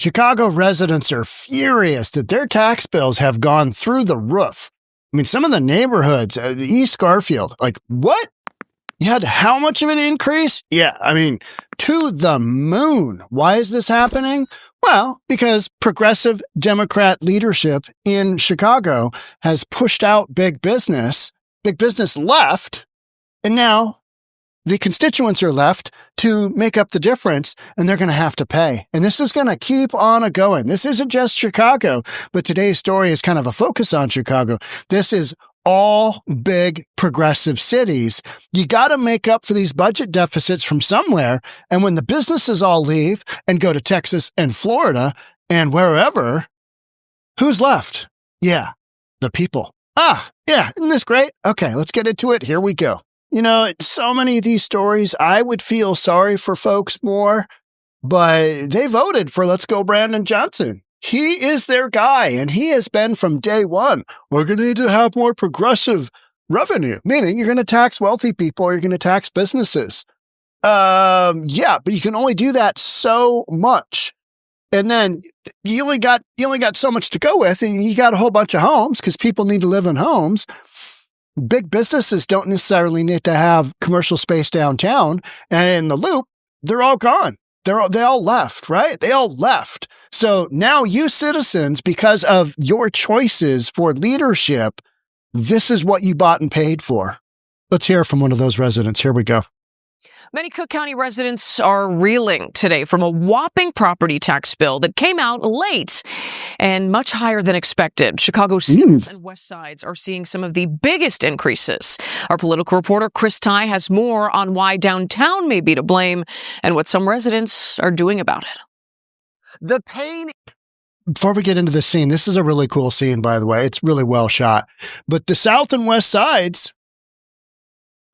Chicago residents are furious that their tax bills have gone through the roof. I mean, some of the neighborhoods, East Garfield, like, what? You had how much of an increase? Yeah, I mean, to the moon. Why is this happening? Well, because progressive Democrat leadership in Chicago has pushed out big business. Big business left, and now the constituents are left to make up the difference, and they're going to have to pay. And this is going to keep on going. This isn't just Chicago, but today's story is kind of a focus on Chicago. This is all big progressive cities. You got to make up for these budget deficits from somewhere. And when the businesses all leave and go to Texas and Florida and wherever, who's left? Yeah, the people. Yeah, isn't this great? Okay, let's get into it. Here we go. You know, so many of these stories, I would feel sorry for folks more, but they voted for Let's Go Brandon Johnson. He is their guy, and he has been from day one. We're going to need to have more progressive revenue, meaning you're going to tax wealthy people or you're going to tax businesses. Yeah, but you can only do that so much. And then you only got so much to go with, and you got a whole bunch of homes because people need to live in homes. Big businesses don't necessarily need to have commercial space downtown. And in the loop, they're all gone. They all left, right? They all left. So now you citizens, because of your choices for leadership, this is what you bought and paid for. Let's hear from one of those residents. Here we go. Many Cook County residents are reeling today from a whopping property tax bill that came out late and much higher than expected. Chicago's south and west sides are seeing some of the biggest increases. Our political reporter 𝗥𝗘𝗠𝗜𝗏 has more on why downtown may be to blame and what some residents are doing about it. The pain. Before we get into this scene, this is a really cool scene, by the way. It's really well shot. But the south and west sides,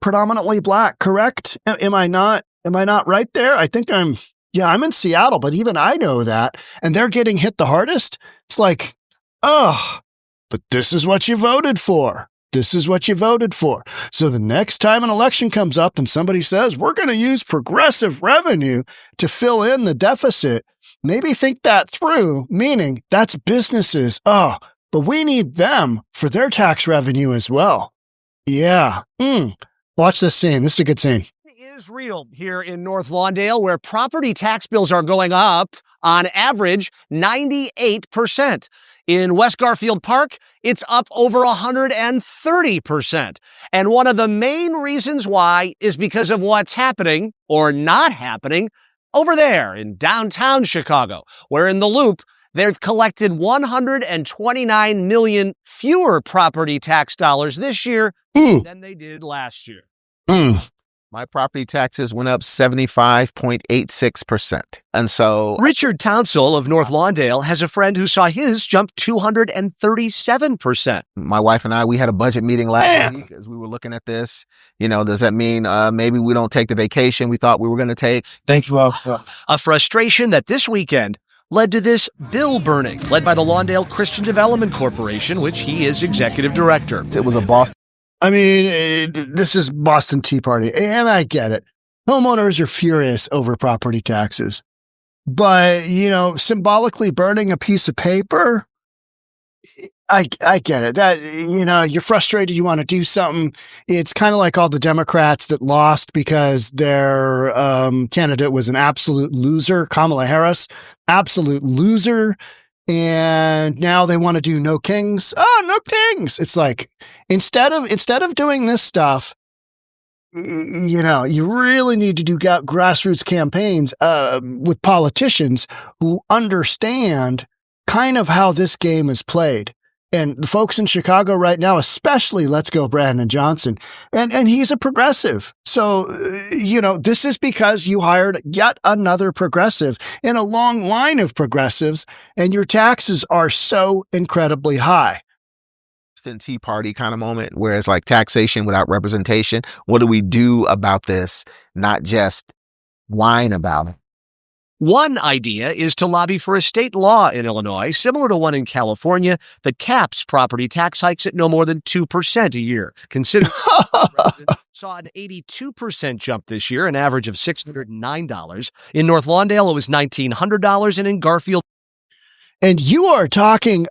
predominantly black, correct? Am I not right there? I think I'm in Seattle, but even I know that. And they're getting hit the hardest. It's like, but this is what you voted for. This is what you voted for. So the next time an election comes up and somebody says, we're going to use progressive revenue to fill in the deficit, maybe think that through, meaning that's businesses. But we need them for their tax revenue as well. Yeah. Watch this scene. This is a good scene. It is real here in North Lawndale, where property tax bills are going up on average 98%. In West Garfield Park, it's up over 130%. And one of the main reasons why is because of what's happening or not happening over there in downtown Chicago, where in the Loop, they've collected 129 million fewer property tax dollars this year than they did last year. My property taxes went up 75.86%. And so Richard Townsell of North Lawndale has a friend who saw his jump 237%. my wife and I, we had a budget meeting last week as we were looking at this. You know, does that mean maybe we don't take the vacation we thought we were going to take? Thank you all. A frustration that this weekend led to this bill burning, led by the Lawndale Christian Development Corporation, which he is executive director. It was a Boston. I mean, this is Boston Tea Party, and I get it. Homeowners are furious over property taxes. But, you know, symbolically burning a piece of paper, I get it. That, you know, you're frustrated, you want to do something. It's kind of like all the Democrats that lost because their candidate was an absolute loser, Kamala Harris, absolute loser. And now they want to do no kings. Oh, no kings. It's like, instead of doing this stuff, you know, you really need to do grassroots campaigns with politicians who understand kind of how this game is played. And the folks in Chicago right now, especially Let's Go Brandon Johnson, and he's a progressive. So, you know, this is because you hired yet another progressive in a long line of progressives, and your taxes are so incredibly high. Tea Party kind of moment where it's like taxation without representation. What do we do about this? Not just whine about it. One idea is to lobby for a state law in Illinois, similar to one in California, that caps property tax hikes at no more than 2% a year. Considering residents saw an 82% jump this year, an average of $609. In North Lawndale, it was $1,900, and in Garfield, And you are talking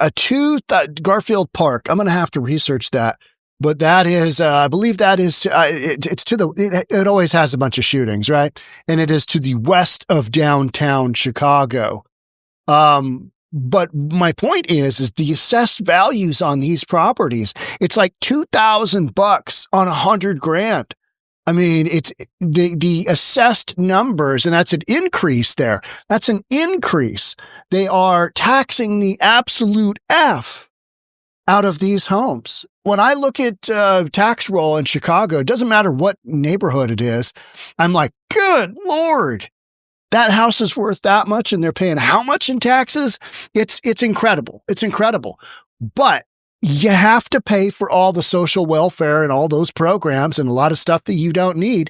Garfield Park. I'm going to have to research that. But that is, I believe that is, it always has a bunch of shootings, right? And it is to the west of downtown Chicago. But my point is the assessed values on these properties, it's like $2,000 on $100,000. I mean, it's the assessed numbers, and that's an increase there. That's an increase. They are taxing the absolute F out of these homes. When I look at tax roll in Chicago, it doesn't matter what neighborhood it is. I'm like, good Lord, that house is worth that much, and they're paying how much in taxes? It's incredible. It's incredible. But you have to pay for all the social welfare and all those programs and a lot of stuff that you don't need.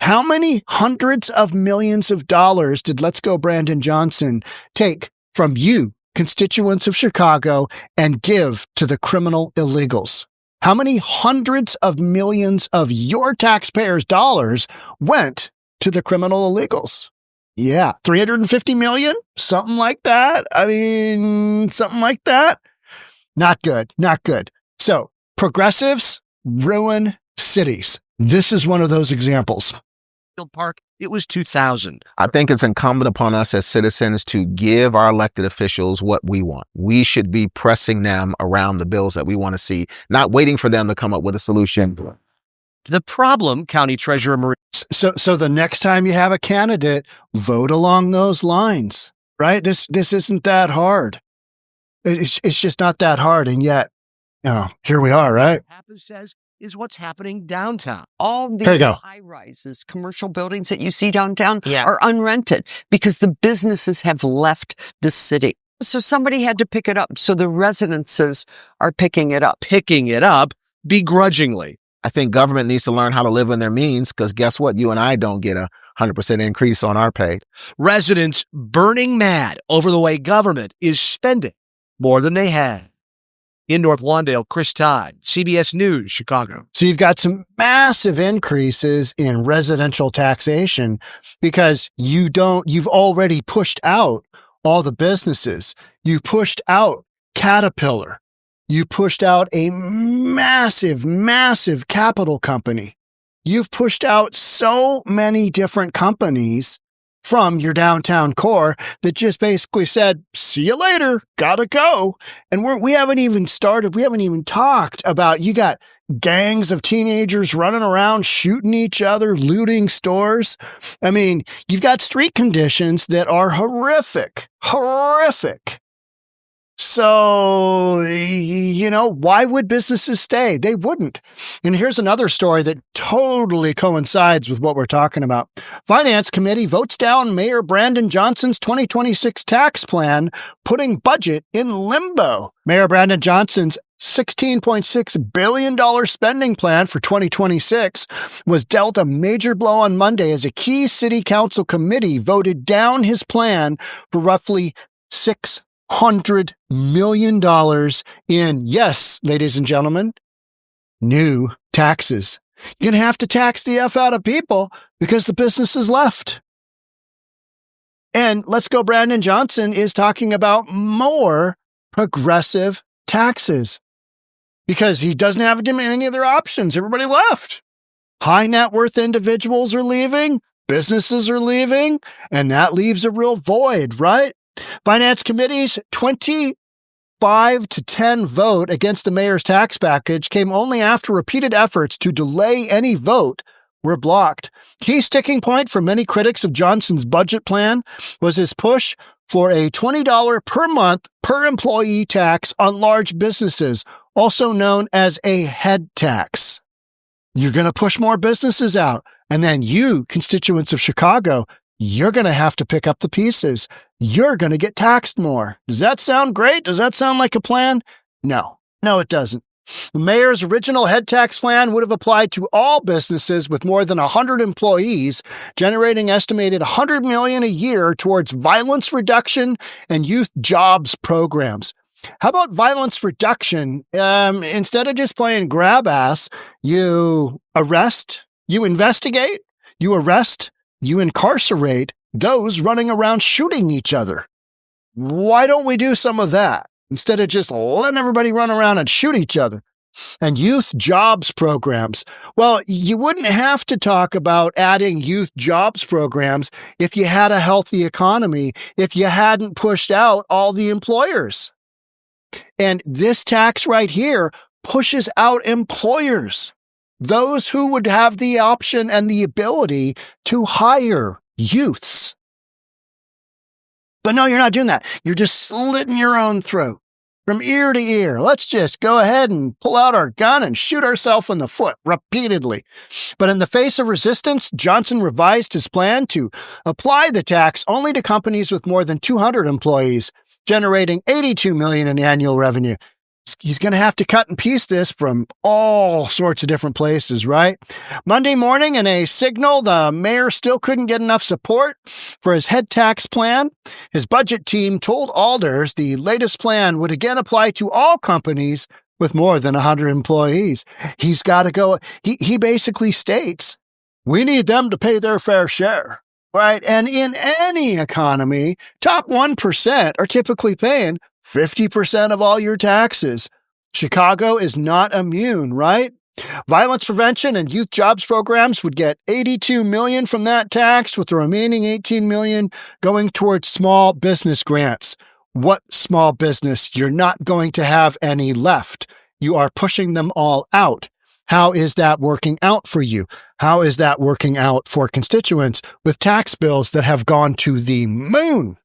How many hundreds of millions of dollars did Let's Go Brandon Johnson take from you, constituents of Chicago, and give to the criminal illegals? How many hundreds of millions of your taxpayers' dollars went to the criminal illegals? Yeah, 350 million, something like that. I mean, something like that. Not good, not good. So progressives ruin cities. This is one of those examples. Park, it was 2000. I think it's incumbent upon us as citizens to give our elected officials what we want. We should be pressing them around the bills that we want to see, not waiting for them to come up with a solution. The problem, County Treasurer Marie. So the next time you have a candidate, vote along those lines, right? This isn't that hard. It's just not that hard. And yet, here we are, right? Says is what's happening downtown. All the high rises, commercial buildings that you see downtown are unrented because the businesses have left the city. So somebody had to pick it up. So the residences are picking it up. Picking it up begrudgingly. I think government needs to learn how to live in their means, because guess what? You and I don't get a 100% increase on our pay. Residents burning mad over the way government is spending more than they had. In North Lawndale, Chris Todd, CBS News, Chicago. So you've got some massive increases in residential taxation because you've already pushed out all the businesses. You pushed out Caterpillar. You pushed out a massive, massive capital company. You've pushed out so many different companies from your downtown core that just basically said, see you later, gotta go. And we haven't even talked about, you got gangs of teenagers running around, shooting each other, looting stores. I mean, you've got street conditions that are horrific. So, why would businesses stay? They wouldn't. And here's another story that totally coincides with what we're talking about. Finance Committee votes down Mayor Brandon Johnson's 2026 tax plan, putting budget in limbo. Mayor Brandon Johnson's $16.6 billion spending plan for 2026 was dealt a major blow on Monday as a key city council committee voted down his plan for roughly $600 million in, yes, ladies and gentlemen, new taxes. You're going to have to tax the F out of people because the business is left. And Let's Go Brandon Johnson is talking about more progressive taxes because he doesn't have any other options. Everybody left. High net worth individuals are leaving, businesses are leaving, and that leaves a real void, right? Finance Committee's 25-10 vote against the mayor's tax package came only after repeated efforts to delay any vote were blocked. Key sticking point for many critics of Johnson's budget plan was his push for a $20 per month per employee tax on large businesses, also known as a head tax. You're going to push more businesses out, and then you, constituents of Chicago, you're going to have to pick up the pieces. You're going to get taxed more. Does that sound great? Does that sound like a plan? No, it doesn't. The mayor's original head tax plan would have applied to all businesses with more than 100 employees, generating estimated $100 million a year towards violence reduction and youth jobs programs. How about violence reduction? Instead of just playing grab ass, you arrest, you investigate, you arrest, you incarcerate those running around shooting each other. Why don't we do some of that instead of just letting everybody run around and shoot each other? And youth jobs programs. Well, you wouldn't have to talk about adding youth jobs programs if you had a healthy economy, if you hadn't pushed out all the employers. And this tax right here pushes out employers, those who would have the option and the ability to hire youths. But no, you're not doing that. You're just slitting your own throat from ear to ear. Let's just go ahead and pull out our gun and shoot ourselves in the foot repeatedly. But in the face of resistance, Johnson revised his plan to apply the tax only to companies with more than 200 employees, generating $82 million in annual revenue. He's going to have to cut and piece this from all sorts of different places, right? Monday morning, in a signal, the mayor still couldn't get enough support for his head tax plan. His budget team told alders the latest plan would again apply to all companies with more than 100 employees. He's got to go. He basically states, we need them to pay their fair share, right? And in any economy, top 1% are typically paying 50% of all your taxes. Chicago is not immune, right? Violence prevention and youth jobs programs would get $82 million from that tax, with the remaining $18 million going towards small business grants. What small business? You're not going to have any left. You are pushing them all out. How is that working out for you? How is that working out for constituents with tax bills that have gone to the moon?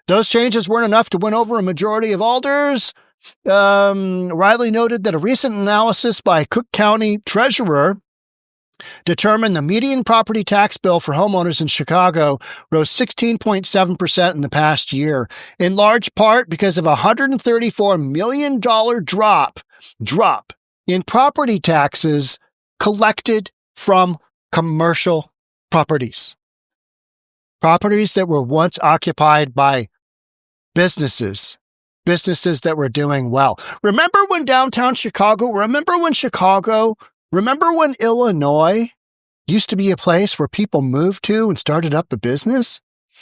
Those changes weren't enough to win over a majority of alders. Riley noted that a recent analysis by Cook County Treasurer determined the median property tax bill for homeowners in Chicago rose 16.7% in the past year, in large part because of a $134 million drop in property taxes collected from commercial properties. Properties that were once occupied by businesses that were doing well. Remember when downtown Chicago, remember when Illinois used to be a place where people moved to and started up a business?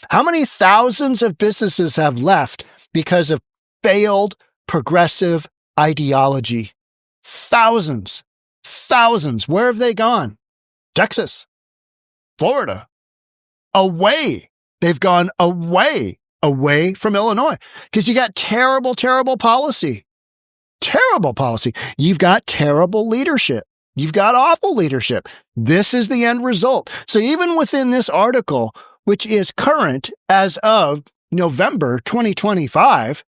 How many thousands of businesses have left because of failed progressive ideology? Thousands. Where have they gone? Texas, Florida. Away. They've gone away from Illinois because you got terrible policy. You've got terrible leadership. You've got awful leadership. This is the end result. So even within this article, which is current as of November 2025,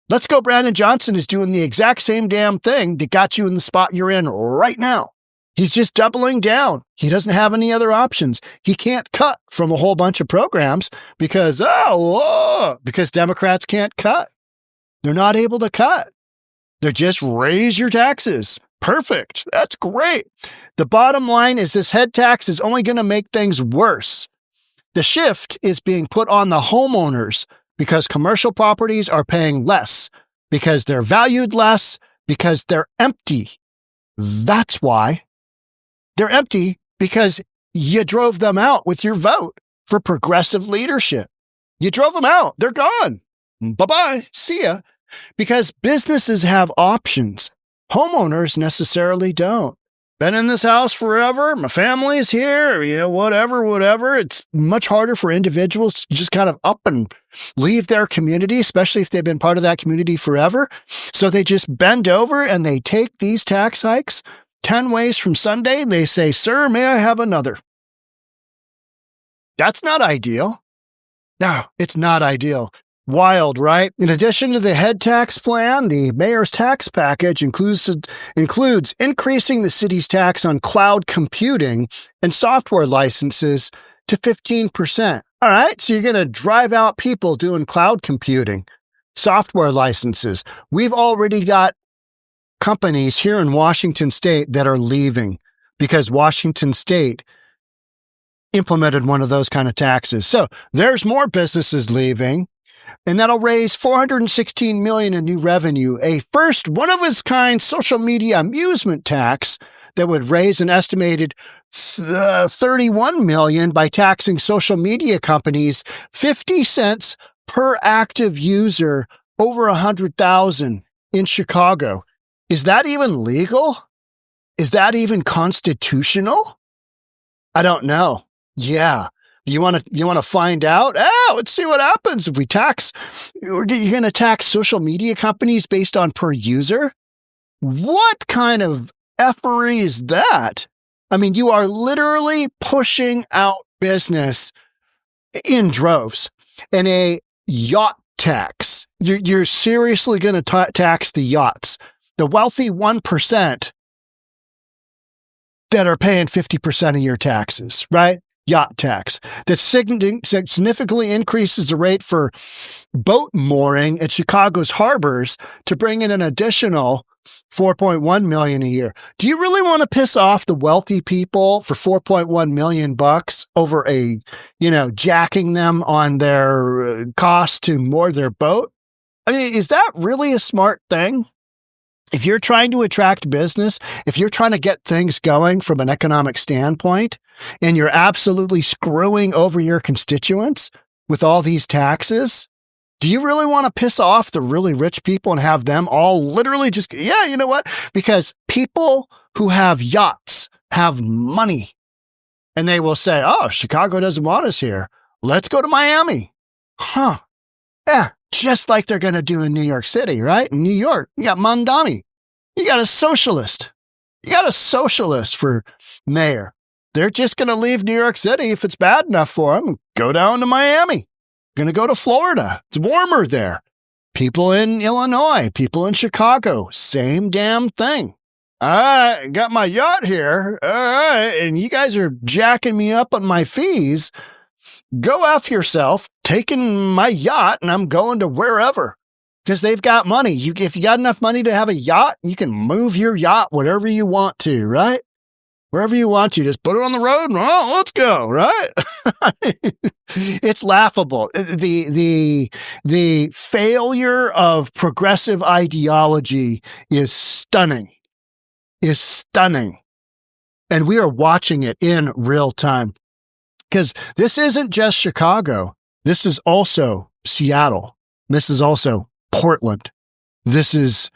Let's Go Brandon Johnson is doing the exact same damn thing that got you in the spot you're in right now. He's just doubling down. He doesn't have any other options. He can't cut from a whole bunch of programs because Democrats can't cut. They're not able to cut. They're just raise your taxes. Perfect. That's great. The bottom line is this head tax is only going to make things worse. The shift is being put on the homeowners because commercial properties are paying less, because they're valued less, because they're empty. That's why. They're empty because you drove them out with your vote for progressive leadership. You drove them out. They're gone. Bye-bye. See ya. Because businesses have options. Homeowners necessarily don't. Been in this house forever. My family's here. Whatever. It's much harder for individuals to just kind of up and leave their community, especially if they've been part of that community forever. So they just bend over and they take these tax hikes 10 ways from Sunday, and they say, "Sir, may I have another?" That's not ideal. No, it's not ideal. Wild, right? In addition to the head tax plan, the mayor's tax package includes increasing the city's tax on cloud computing and software licenses to 15%. All right, so you're going to drive out people doing cloud computing, software licenses. We've already got companies here in Washington State that are leaving because Washington State implemented one of those kind of taxes. So there's more businesses leaving, and that'll raise $416 million in new revenue, a first one-of-its-kind social media amusement tax that would raise an estimated $31 million by taxing social media companies 50 cents per active user over 100,000 in Chicago. Is that even legal? Is that even constitutional? I don't know. Yeah. You want to find out? Let's see what happens if we tax. You're going to tax social media companies based on per user? What kind of effery is that? I mean, you are literally pushing out business in droves. And a yacht tax. You're seriously going to tax the yachts, the wealthy 1% that are paying 50% of your taxes, right? Yacht tax that significantly increases the rate for boat mooring at Chicago's harbors to bring in an additional $4.1 million a year. Do you really want to piss off the wealthy people for $4.1 million over jacking them on their cost to moor their boat? I mean, is that really a smart thing? If you're trying to attract business, if you're trying to get things going from an economic standpoint, and you're absolutely screwing over your constituents with all these taxes, do you really want to piss off the really rich people and have them all literally just, yeah, you know what? Because people who have yachts have money, and they will say, oh, Chicago doesn't want us here. Let's go to Miami. Huh. Yeah. Just like they're going to do in New York City, right? In New York, you got Mamdani. You got a socialist. You got a socialist for mayor. They're just going to leave New York City if it's bad enough for them. Go down to Miami. Going to go to Florida. It's warmer there. People in Illinois, people in Chicago, same damn thing. All right, got my yacht here. All right, and you guys are jacking me up on my fees. Go F yourself, taking my yacht, and I'm going to wherever. Because they've got money. If you got enough money to have a yacht, you can move your yacht whatever you want to, right? Wherever you want to. Just put it on the road and, let's go, right? It's laughable. The failure of progressive ideology is stunning. And we are watching it in real time. Because this isn't just Chicago. This is also Seattle. This is also Portland. This is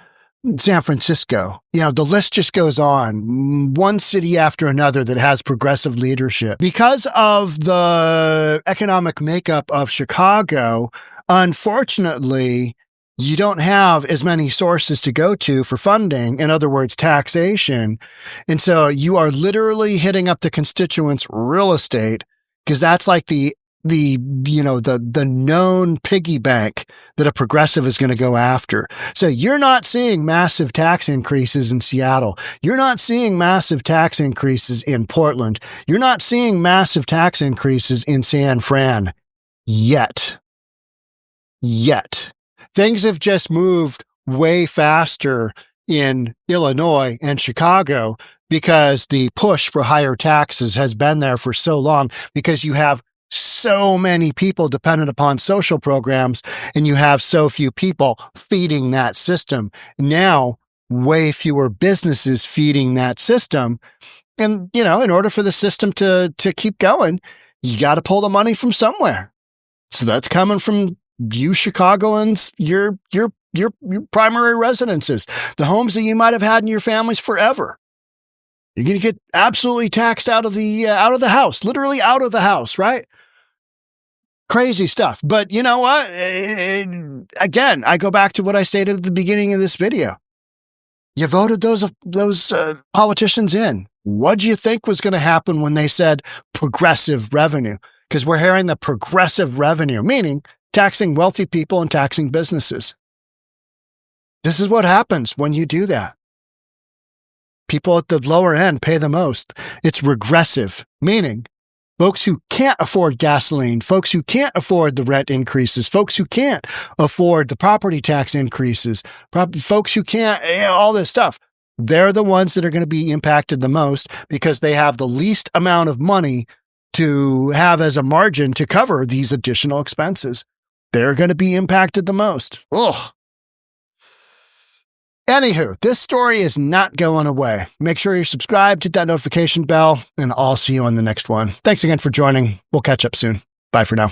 San Francisco. The list just goes on. One city after another that has progressive leadership. Because of the economic makeup of Chicago, unfortunately, you don't have as many sources to go to for funding. In other words, taxation. And so you are literally hitting up the constituents' real estate, because that's like the known piggy bank that a progressive is going to go after. So you're not seeing massive tax increases in Seattle. You're not seeing massive tax increases in Portland. You're not seeing massive tax increases in San Fran yet. Things have just moved way faster in Illinois and Chicago because the push for higher taxes has been there for so long, because you have so many people dependent upon social programs and you have so few people feeding that system. Now, way fewer businesses feeding that system. And, in order for the system to keep going, you got to pull the money from somewhere. So that's coming from you Chicagoans, your primary residences, the homes that you might have had in your families forever. You're going to get absolutely taxed out of the house, literally out of the house, right? Crazy stuff. But you know what? Again, I go back to what I stated at the beginning of this video. You voted those politicians in. What do you think was going to happen when they said progressive revenue? Because we're hearing the progressive revenue, meaning taxing wealthy people and taxing businesses. This is what happens when you do that. People at the lower end pay the most. It's regressive, meaning folks who can't afford gasoline, folks who can't afford the rent increases, folks who can't afford the property tax increases, folks who can't, all this stuff. They're the ones that are going to be impacted the most because they have the least amount of money to have as a margin to cover these additional expenses. They're going to be impacted the most. Ugh. Anywho, this story is not going away. Make sure you're subscribed, hit that notification bell, and I'll see you on the next one. Thanks again for joining. We'll catch up soon. Bye for now.